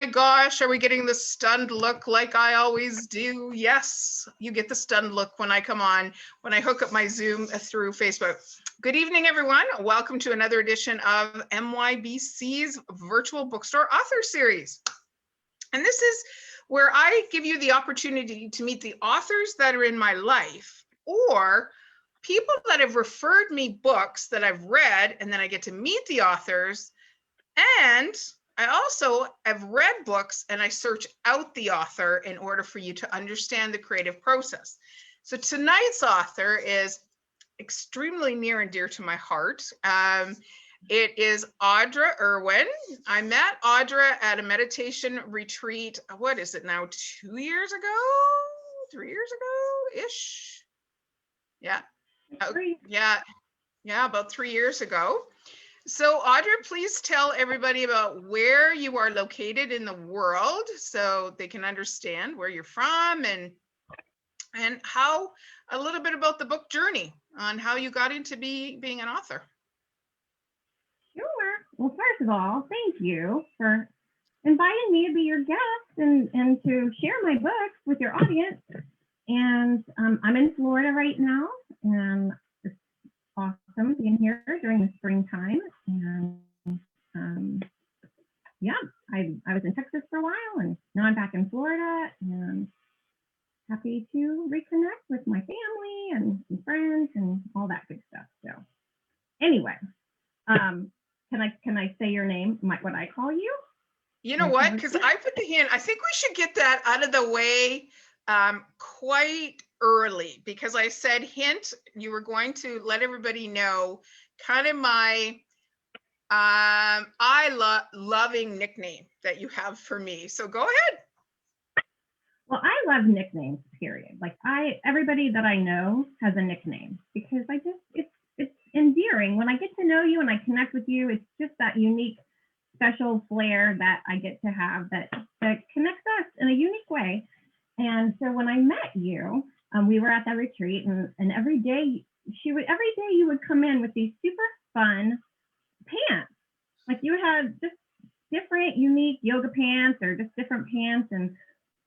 gosh, are we getting the stunned look like I always do? Yes, you get the stunned look when I come on, when I hook up my Zoom through Facebook. Good evening, everyone. Welcome to another edition of MYBC's Virtual Bookstore Author Series. And this is where I give you the opportunity to meet the authors that are in my life, or people that have referred me books that I've read, and then I get to meet the authors. And I also have read books and I search out the author in order for you to understand the creative process. So tonight's author is extremely near and dear to my heart. It is Audra Erwin. I met Audra at a meditation retreat. What is it now? 2 years ago? 3 years ago-ish? Yeah. Yeah, about 3 years ago. So Audra, please tell everybody about where you are located in the world so they can understand where you're from and how, a little bit about the book journey on how you got into being an author. Sure. Well, first of all, thank you for inviting me to be your guest and to share my books with your audience. And I'm in Florida right now, and awesome being here during the springtime. And yeah, I was in Texas for a while, and now I'm back in Florida, and happy to reconnect with my family and friends and all that good stuff. So anyway, can I say your name? What I call you? You know what? Because I put the hand. I think we should get that out of the way quite early, because I said hint, you were going to let everybody know kind of my loving nickname that you have for me. So go ahead. Well, I love nicknames, period. Like everybody that I know has a nickname, because it's endearing. When I get to know you and I connect with you, it's just that unique, special flair that I get to have that connects us in a unique way. And so when I met you, we were at that retreat, and every day you would come in with these super fun pants. Like you had just different, unique yoga pants or just different pants. And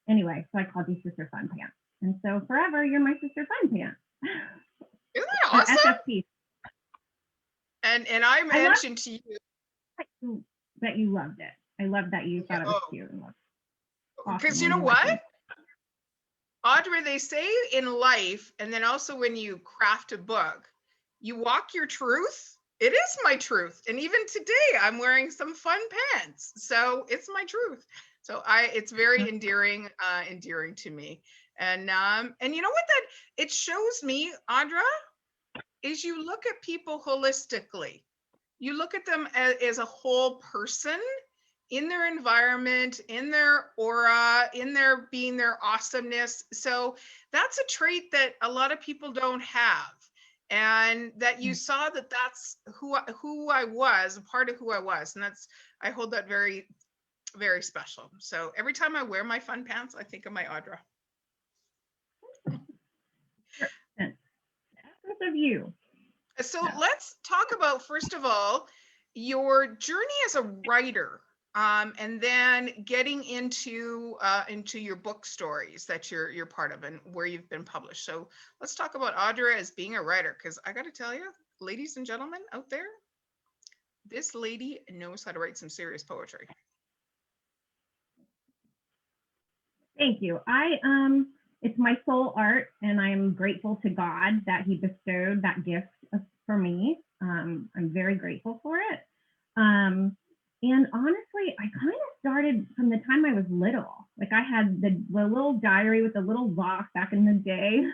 anyway, so I called you Sister Fun Pants. And so forever, you're my Sister Fun Pants. Isn't that awesome? SFP. And I mentioned to you that you loved it. I love that you thought it was cute. Because awesome. You know what? Audra, they say in life, and then also when you craft a book, you walk your truth. It is my truth. And even today, I'm wearing some fun pants. So it's my truth. So it's very endearing to me. And you know what it shows me, Audra, is you look at people holistically. You look at them as a whole person, in their environment, in their aura, in their being, their awesomeness. So that's a trait that a lot of people don't have. And that you saw that's who I was, a part of who I was. And I hold that very, very special. So every time I wear my fun pants, I think of my Audra. Essence of you. So let's talk about, first of all, your journey as a writer. And then getting into your book stories that you're part of and where you've been published. So let's talk about Audra as being a writer, because I got to tell you, ladies and gentlemen out there, this lady knows how to write some serious poetry. Thank you. It's my soul art, and I'm grateful to God that He bestowed that gift for me. I'm very grateful for it. And honestly, I kind of started from the time I was little. Like I had the little diary with the little box back in the day.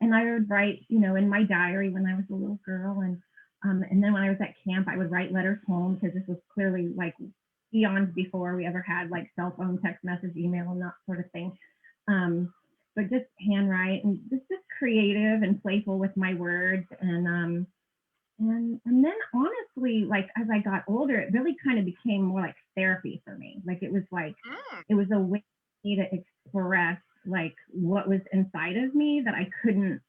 And I would write, in my diary when I was a little girl. And then when I was at camp, I would write letters home, because this was clearly like eons before we ever had like cell phone, text message, email, and that sort of thing. But just handwrite and just creative and playful with my words. And then honestly, like as I got older, it really kind of became more like therapy for me. Like it was a way for me to express like what was inside of me that I couldn't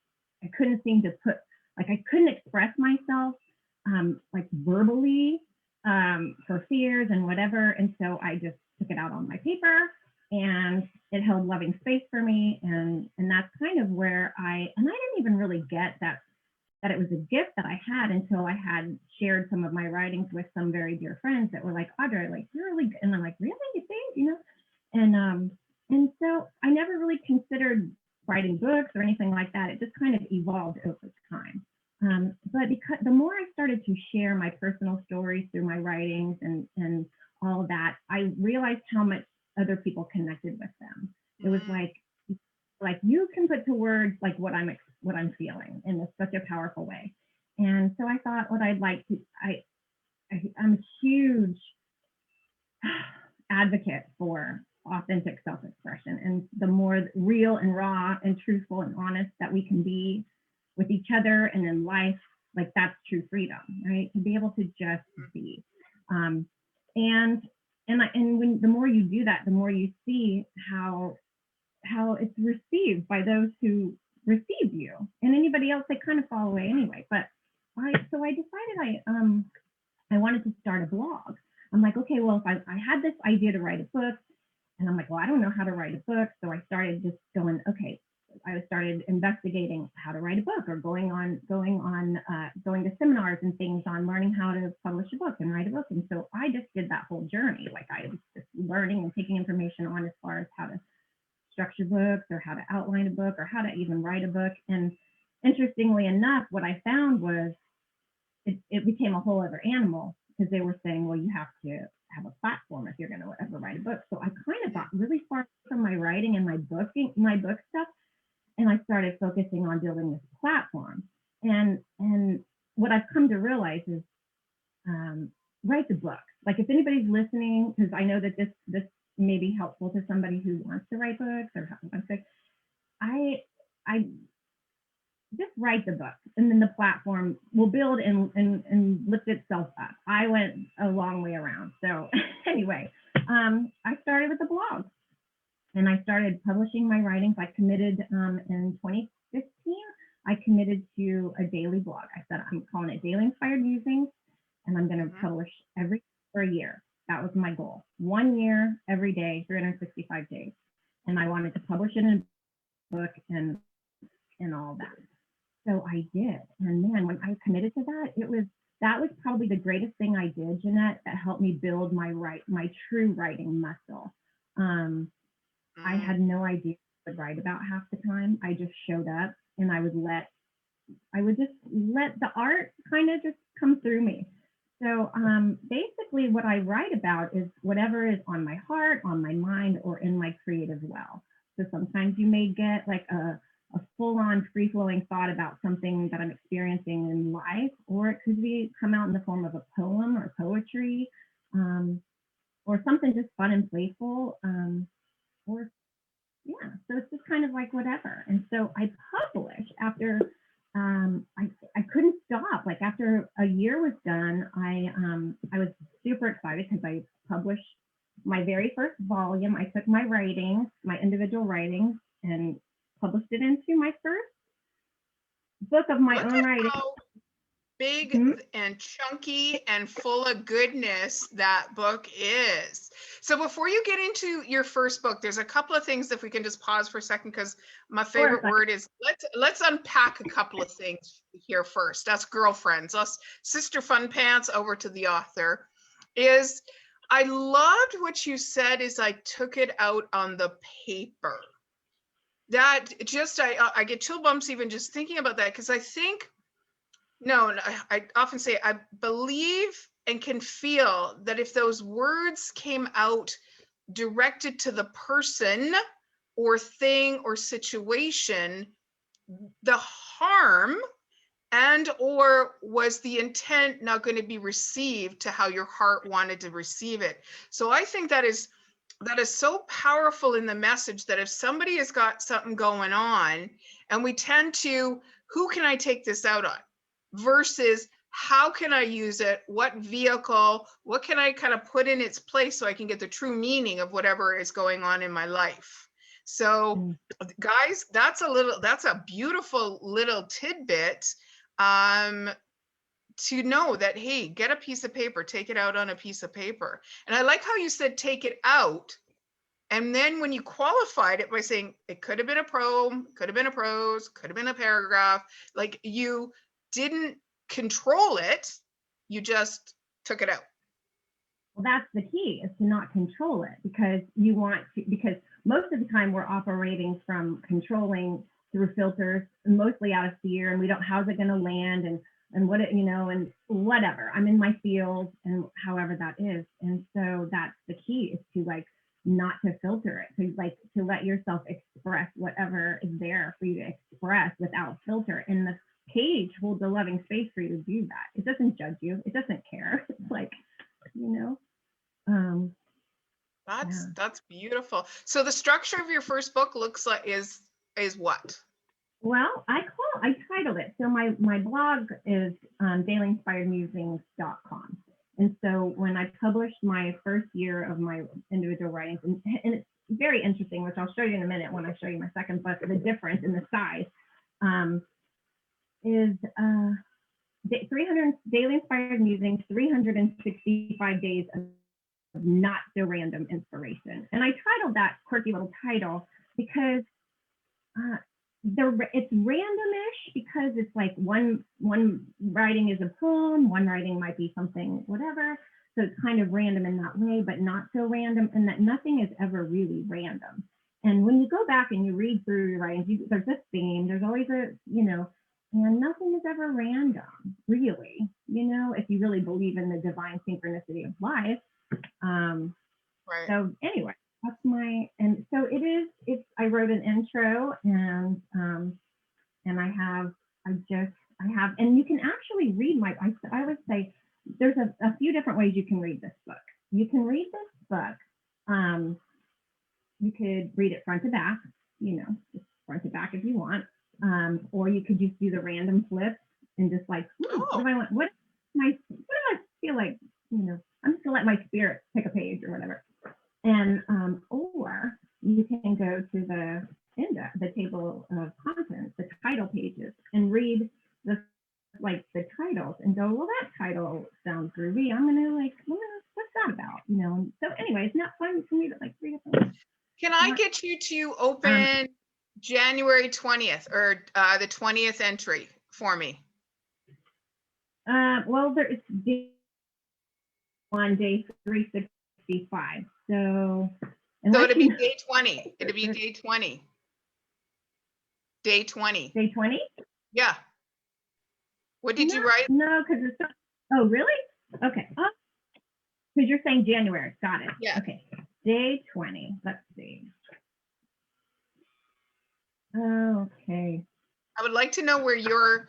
seem to put, like I couldn't express myself like verbally for fears and whatever. And so I just took it out on my paper, and it held loving space for me. And that's kind of where I didn't even really get that it was a gift that I had until I had shared some of my writings with some very dear friends that were like, Audra, like, you're really good. And I'm like, really, you think, you know? And so I never really considered writing books or anything like that. It just kind of evolved over time. But because the more I started to share my personal stories through my writings and all of that, I realized how much other people connected with them. It was like you can put to words like what I'm feeling in such a powerful way. And so I thought what I'd like to, I'm a huge advocate for authentic self-expression, and the more real and raw and truthful and honest that we can be with each other and in life, like that's true freedom, right? To be able to just be. And when the more you do that, the more you see how it's received by those who receive you, and anybody else, they kind of fall away anyway. But I decided I wanted to start a blog. I'm like, okay, well, if I had this idea to write a book, and I'm like, well, I don't know how to write a book. So I started just going, okay, I started investigating how to write a book, or going to seminars and things on learning how to publish a book and write a book. And so I just did that whole journey. Like I was just learning and taking information on as far as how to structure books, or how to outline a book, or how to even write a book. And interestingly enough, what I found was it became a whole other animal, because they were saying, well, you have to have a platform if you're going to ever write a book. So I kind of got really far from my writing and my book stuff, and I started focusing on building this platform. And what I've come to realize is write the book. Like if anybody's listening, because I know that this may be helpful to somebody who wants to write books or wants to, I just write the book, and then the platform will build and lift itself up. I went a long way around. So anyway, I started with the blog, and I started publishing my writings. I committed in 2015. I committed to a daily blog. I said I'm calling it Daily Inspired Musings, and I'm going to publish for a year. That was my goal. 1 year, every day, 365 days. And I wanted to publish it in a book and all that. So I did. And man, when I committed to that was probably the greatest thing I did, Jeanette, that helped me build my true writing muscle. I had no idea what I would write about half the time. I just showed up, and I would just let the art kind of just come through me. So basically what I write about is whatever is on my heart, on my mind, or in my creative well. So sometimes you may get like a full-on free-flowing thought about something that I'm experiencing in life, or it could come out in the form of a poem or poetry, or something just fun and playful, so it's just kind of like whatever. And so I published after I couldn't stop. Like after a year was done, I was super excited because I published my very first volume. I took my writings, my individual writings, and published it into my first book of my own writing. Big and chunky and full of goodness that book is. So before you get into your first book, there's a couple of things, if we can just pause for a second, because my favorite word is let's unpack a couple of things here first. Us girlfriends, us sister fun pants over to the author. Is I loved what you said is I took it out on the paper. That just I get chill bumps even just thinking about that, because I think I often say I believe and can feel that if those words came out directed to the person or thing or situation, the harm and or was the intent not going to be received to how your heart wanted to receive it. So I think that is so powerful in the message, that if somebody has got something going on, and we tend to, who can I take this out on? Versus how can I use it? What vehicle? What can I kind of put in its place so I can get the true meaning of whatever is going on in my life? So guys, that's a beautiful little tidbit to know that, hey, get a piece of paper, take it out on a piece of paper. And I like how you said take it out. And then when you qualified it by saying it could have been a poem, could have been a prose, could have been a paragraph, like you didn't control it, you just took it out. Well, that's the key, is to not control it, because you want to, because most of the time we're operating from controlling through filters, mostly out of fear, and we don't, how's it going to land, and what it, you know, and whatever, I'm in my field, and however that is. And so that's the key, is to like not to filter it, to like to let yourself express whatever is there for you to express without filter. And the page holds a loving space for you to do that. It doesn't judge you, it doesn't care. It's like, you know, That's beautiful. So the structure of your first book looks like is what? Well, I titled it. So my blog is dailyinspiredmusings.com. And so when I published my first year of my individual writings, and it's very interesting, which I'll show you in a minute when I show you my second book, the difference in the size is 300 Daily Inspired Musings, 365 days of not so random inspiration. And I titled that quirky little title because it's randomish, because it's like one writing is a poem, one writing might be something whatever. So it's kind of random in that way, but not so random, and that nothing is ever really random. And when you go back and you read through your writings, there's a theme, there's always a, you know, and nothing is ever random, really, you know, if you really believe in the divine synchronicity of life. Right. So anyway, that's my, and so I wrote an intro, and I have, and you can actually read I would say there's a few different ways you can read this book. You can read this book, you could read it front to back, you know, just front to back if you want, or you could just do the random flip and just like, what do I want? What do I feel like, you know, I'm just gonna let my spirit pick a page or whatever. And or you can go to the table of contents, the title pages, and read the titles and go, well, that title sounds groovy. I'm gonna what's that about? You know. And so anyway, it's not fun for me to like read it. Can I get you to open January 20th or the 20th entry for me? Well, it's on day 365. So it'd be day 20. It'd be day 20. Day 20. Day 20? Yeah. What did you write? No, because it's oh, really? Okay. Because you're saying January. Got it. Yeah. Okay. Day 20. Let's see. Okay. I would like to know where your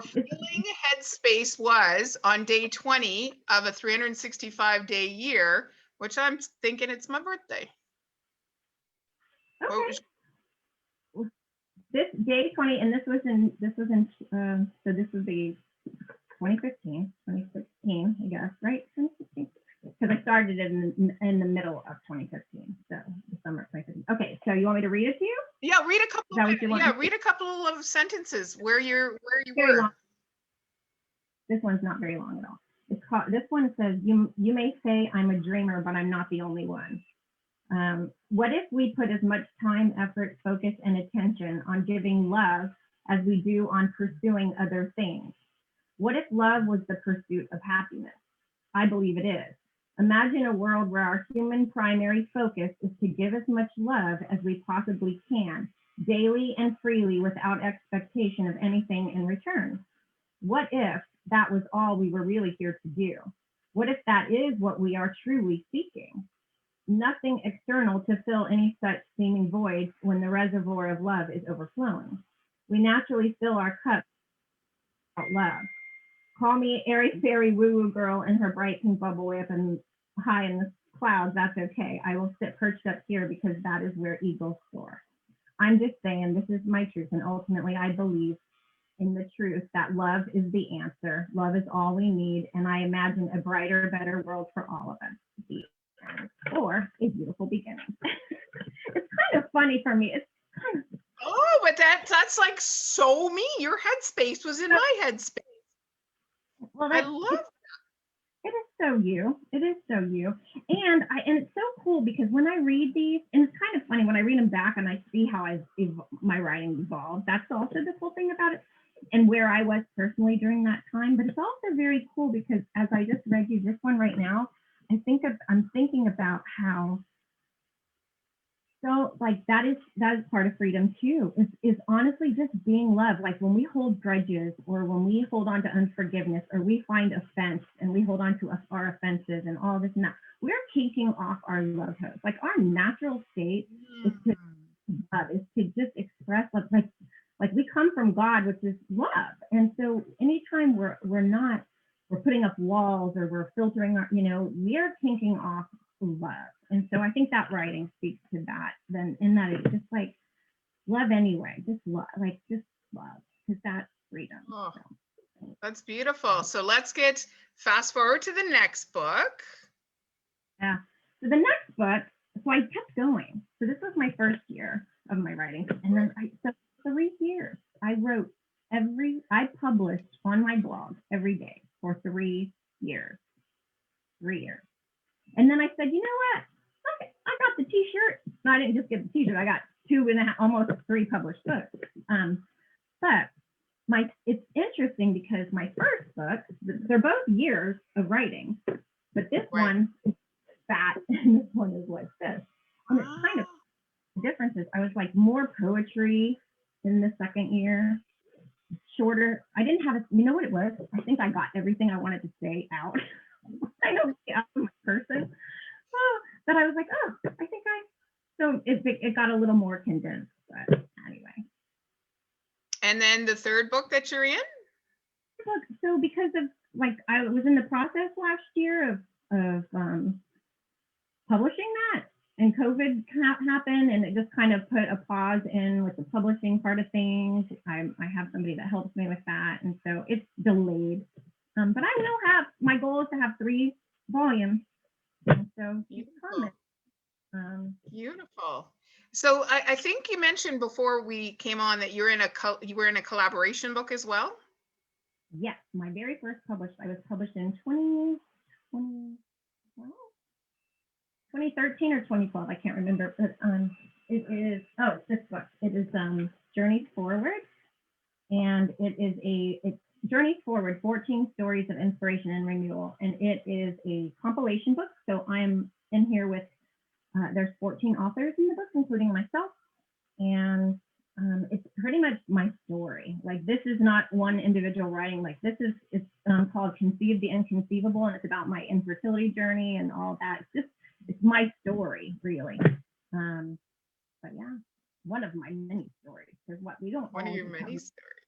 feeling headspace was on day 20 of a 365-day year, which I'm thinking it's my birthday. Okay. This day 20, and this was in so this would be 2016, I guess, right? 2016. Because I started it in the middle of 2015, so the summer of 2015. Okay, so you want me to read it to you? Yeah, read a couple. Read a couple of sentences where you were. Long. This one's not very long at all. It's called. This one says, "You may say I'm a dreamer, but I'm not the only one. What if we put as much time, effort, focus, and attention on giving love as we do on pursuing other things? What if love was the pursuit of happiness? I believe it is. Imagine a world where our human primary focus is to give as much love as we possibly can, daily and freely, without expectation of anything in return. What if that was all we were really here to do? What if that is what we are truly seeking? Nothing external to fill any such seeming void when the reservoir of love is overflowing. We naturally fill our cups without love. Call me airy-fairy woo-woo girl in her bright pink bubble whip and high in the clouds, that's okay. I will sit perched up here because that is where eagles soar. I'm just saying, this is my truth, and ultimately I believe in the truth that love is the answer. Love is all we need, and I imagine a brighter, better world for all of us. Or a beautiful beginning. It's kind of funny for me. It's kind of... Oh, but that's like so me. Your headspace was in my headspace. Well, I that's love. it is so you. It is so you. And it's so cool because when I read these, and it's kind of funny when I read them back and I see how my writing evolved. That's also the cool thing about it, and where I was personally during that time. But it's also very cool because as I just read you this one right now, I'm thinking about how so like that is part of freedom too, is honestly just being loved. Like when we hold grudges or when we hold on to unforgiveness or we find offense and we hold on to our offenses and all this and that, we're taking off our love hose. Like our natural state is to love, is to just express love. Like we come from God, which is love. And so anytime we're putting up walls or we're filtering our, we're taking off love. And so I think that writing speaks to that. Then in that it's just like love anyway, just love, because that's freedom. Oh, that's beautiful. So let's fast forward to the next book. Yeah. So the next book, so I kept going. So this was my first year of my writing. And then so 3 years, I published on my blog every day for 3 years. 3 years. And then I said, you know what? Okay, I got the t-shirt. No, I didn't just get the t-shirt. I got 2.5, almost 3 published books. But it's interesting because my first book, they're both years of writing, but this one is fat and this one is like this. And it's kind of the difference is I was like more poetry in the second year, shorter. I didn't have you know what it was? I think I got everything I wanted to say out. I know I'm a person. But I was like, so it got a little more condensed, but anyway. And then the third book that you're in? So because of I was in the process last year of publishing that, and COVID happened, and it just kind of put a pause in with the publishing part of things. I have somebody that helps me with that, and so it's delayed. But I will have, my goal is to have 3 volumes. And so beautiful. So I think you mentioned before we came on that you were in a collaboration book as well. Yes, my very first I was published in 2013 or 2012. I can't remember, but it is it's this book. It is Journeys Forward, and it's Journeys Forward, 14 Stories of Inspiration and Renewal. And it is a compilation book. So I'm in here with, there's 14 authors in the book, including myself. And it's pretty much my story. Like this is not one individual writing. Like it's called Conceive the Inconceivable. And it's about my infertility journey and all that. It's my story, really. But yeah, one of my many stories. Because one of your many stories.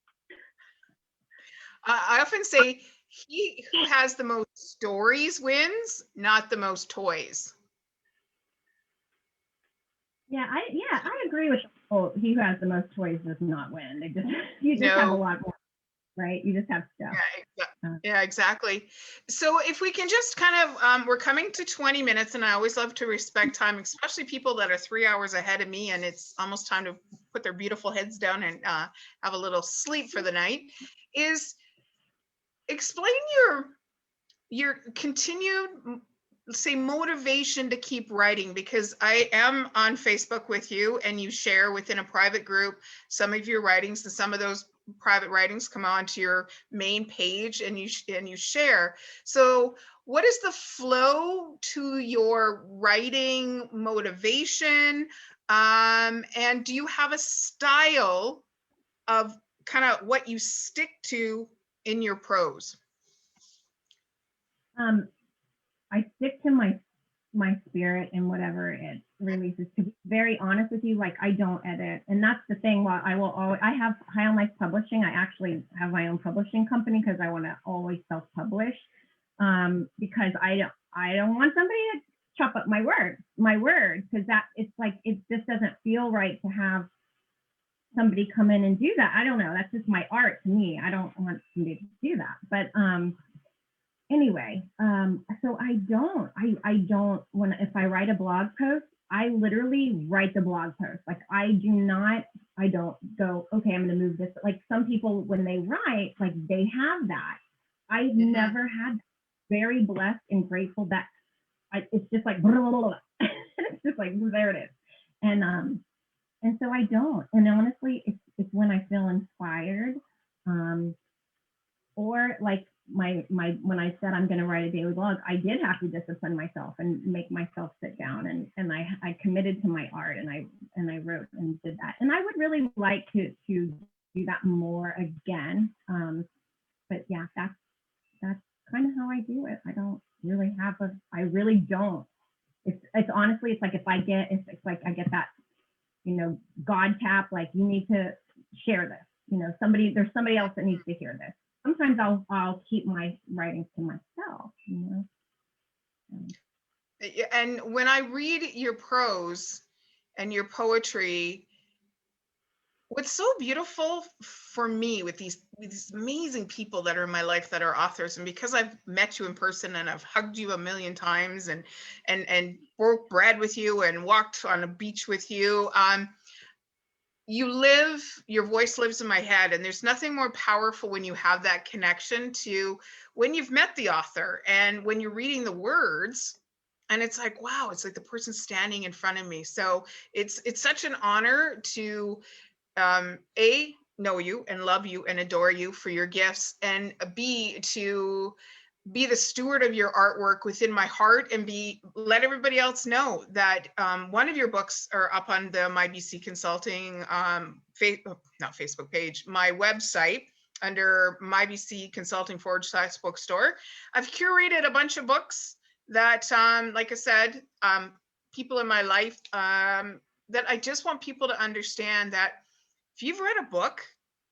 I often say he who has the most stories wins, not the most toys. Yeah, I agree with he who has the most toys does not win. You just have a lot more, right? You just have stuff. Yeah, exactly. So if we can just kind of, we're coming to 20 minutes, and I always love to respect time, especially people that are 3 hours ahead of me, and it's almost time to put their beautiful heads down and have a little sleep for the night. Explain your continued, say, motivation to keep writing, because I am on Facebook with you and you share within a private group some of your writings, and some of those private writings come onto your main page and you share. So what is the flow to your writing motivation? And do you have a style of kind of what you stick to in your prose? I stick to my spirit and whatever it releases. To be very honest with you, like I don't edit, and that's the thing. While I have High on Life Publishing, I actually have my own publishing company because I want to always self-publish, because I don't want somebody to chop up my words, because that it's like it just doesn't feel right to have somebody come in and do that. I don't know. That's just my art to me. I don't want somebody to do that. But anyway, so I don't if I write a blog post, I literally write the blog post. Like I don't go, okay, I'm going to move this. Like some people, when they write, like they have that. I've Mhm. never had, very blessed and grateful that it's just like, blah, blah, blah, blah. It's just like, there it is. And so I don't. And honestly, it's when I feel inspired, um, or like when I said I'm going to write a daily blog, I did have to discipline myself and make myself sit down, and I committed to my art, and I wrote and did that. And I would really like to do that more again. But yeah, that's kind of how I do it. I don't really have a, I really don't. It's honestly, it's like if I get, it's like I get that, God tap, like you need to share this. There's somebody else that needs to hear this. Sometimes I'll keep my writings to myself. And when I read your prose and your poetry, what's so beautiful for me with these amazing people that are in my life that are authors, and because I've met you in person and I've hugged you a million times and broke bread with you and walked on a beach with you, your voice lives in my head, and there's nothing more powerful when you have that connection to when you've met the author and when you're reading the words, and it's like, wow, it's like the person standing in front of me. So it's such an honor to A, know you and love you and adore you for your gifts, and B, to be the steward of your artwork within my heart, and let everybody else know that one of your books are up on the MYBC Consulting not Facebook page, my website, under MYBC Consulting / bookstore. I've curated a bunch of books that, like I said, people in my life, that I just want people to understand that if you've read a book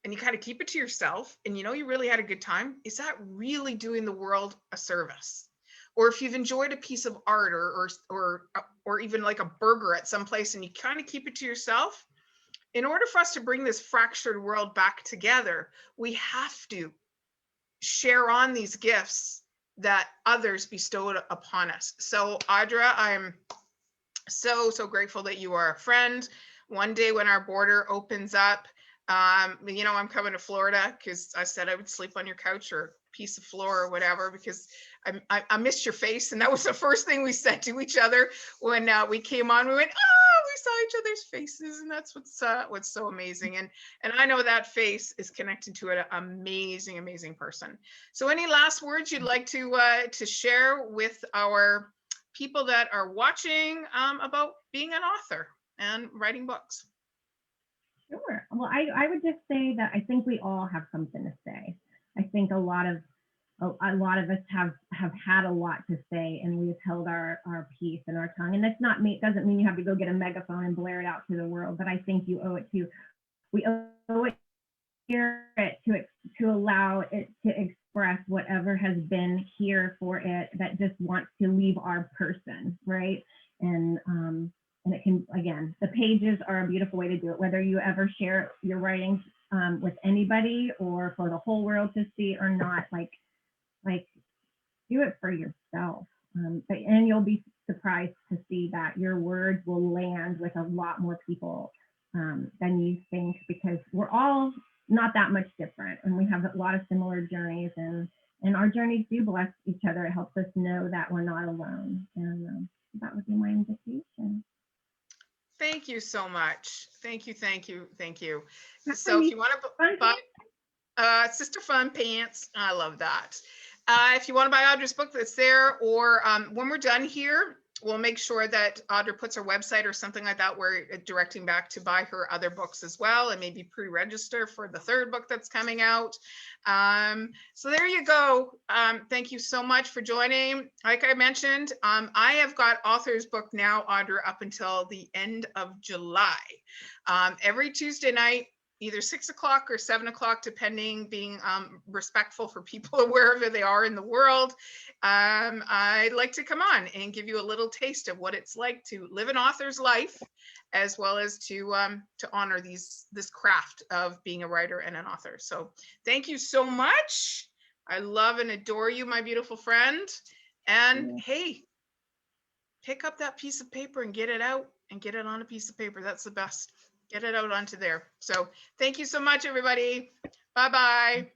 and you kind of keep it to yourself and you really had a good time, is that really doing the world a service? Or if you've enjoyed a piece of art or even like a burger at some place and you kind of keep it to yourself, in order for us to bring this fractured world back together, we have to share on these gifts that others bestowed upon us. So Audra, I'm so grateful that you are a friend. One day when our border opens up, I'm coming to Florida because I said I would sleep on your couch or piece of floor or whatever, because I missed your face, and that was the first thing we said to each other when we came on. We went, oh, we saw each other's faces, and that's what's so amazing. And I know that face is connected to an amazing person. So any last words you'd like to share with our people that are watching about being an author and writing books? Sure. Well, I would just say that I think we all have something to say. I think a lot of us have had a lot to say, and we've held our peace and our tongue. And that's not me. It doesn't mean you have to go get a megaphone and blare it out to the world. But I think we owe it hear it to allow it to express whatever has been here for it that just wants to leave our person, right? And it can, again, the pages are a beautiful way to do it, whether you ever share your writings with anybody or for the whole world to see or not, like do it for yourself. And you'll be surprised to see that your words will land with a lot more people than you think, because we're all not that much different, and we have a lot of similar journeys, and our journeys do bless each other. It helps us know that we're not alone, and that would be my invitation. Thank you so much. Thank you. That's So if you want to buy Sister Fun Pants, I love that. If you want to buy Audra's book, that's there. Or when we're done here, we'll make sure that Audra puts her website or something like that where it's directing back to buy her other books as well, and maybe pre-register for the third book that's coming out. So there you go. Thank you so much for joining. Like I mentioned, I have got Author's Book Now, Audra, up until the end of July. Every Tuesday night, either 6 o'clock or 7 o'clock, depending, being respectful for people wherever they are in the world. I'd like to come on and give you a little taste of what it's like to live an author's life, as well as to honor this craft of being a writer and an author. So thank you so much. I love and adore you, my beautiful friend. And hey, pick up that piece of paper and get it out and get it on a piece of paper. That's the best. Get it out onto there. So thank you so much, everybody. Bye-bye.